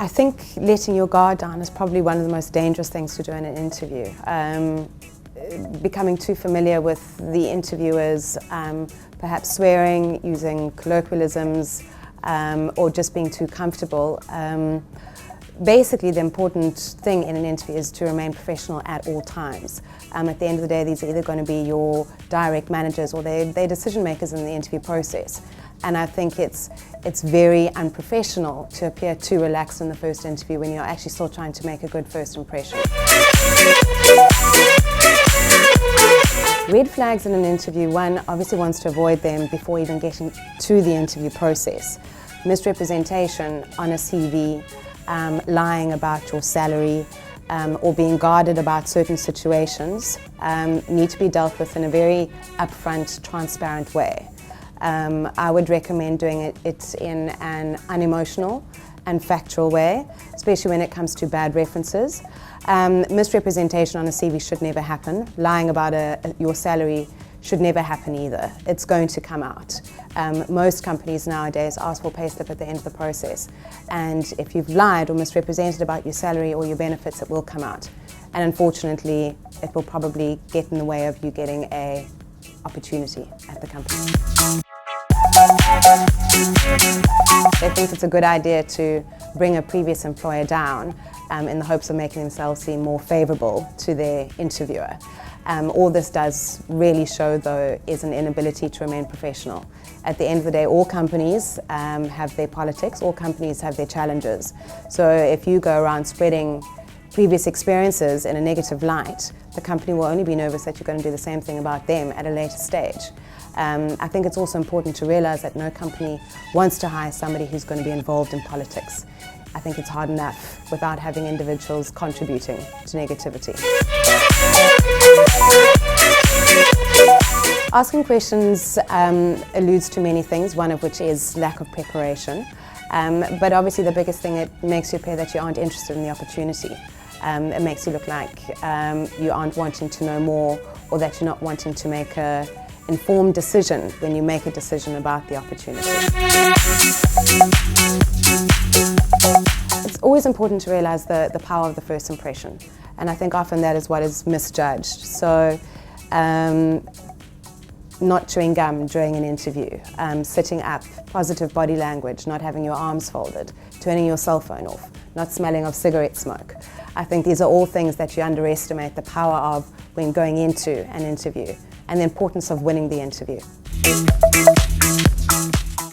I think letting your guard down is probably one of the most dangerous things to do in an interview. Becoming too familiar with the interviewers, perhaps swearing, using colloquialisms, or just being too comfortable. Basically, the important thing in an interview is to remain professional at all times. At the end of the day, these are either going to be your direct managers or they're decision makers in the interview process. And I think it's very unprofessional to appear too relaxed in the first interview when you're actually still trying to make a good first impression. Red flags in an interview, one obviously wants to avoid them before even getting to the interview process. Misrepresentation on a CV, lying about your salary, or being guarded about certain situations need to be dealt with in a very upfront, transparent way. I would recommend doing it in an unemotional and factual way, especially when it comes to bad references. Misrepresentation on a CV should never happen. Lying about your salary should never happen either. It's going to come out. Most companies nowadays ask for a pay slip at the end of the process. And if you've lied or misrepresented about your salary or your benefits, it will come out. And unfortunately, it will probably get in the way of you getting an opportunity at the company. They think it's a good idea to bring a previous employer down in the hopes of making themselves seem more favourable to their interviewer. All this does really show, though, is an inability to remain professional. At the end of the day, all companies have their politics, all companies have their challenges. So if you go around spreading previous experiences in a negative light, the company will only be nervous that you're going to do the same thing about them at a later stage. I think it's also important to realise that no company wants to hire somebody who's going to be involved in politics. I think it's hard enough without having individuals contributing to negativity. Asking questions alludes to many things, one of which is lack of preparation. But obviously the biggest thing, it makes you appear that you aren't interested in the opportunity. It makes you look like you aren't wanting to know more, or that you're not wanting to make an informed decision when you make a decision about the opportunity. It's always important to realise the power of the first impression, and I think often that is what is misjudged. So not chewing gum during an interview, sitting up, positive body language, not having your arms folded, turning your cell phone off, not smelling of cigarette smoke. I think these are all things that you underestimate the power of when going into an interview, and the importance of winning the interview.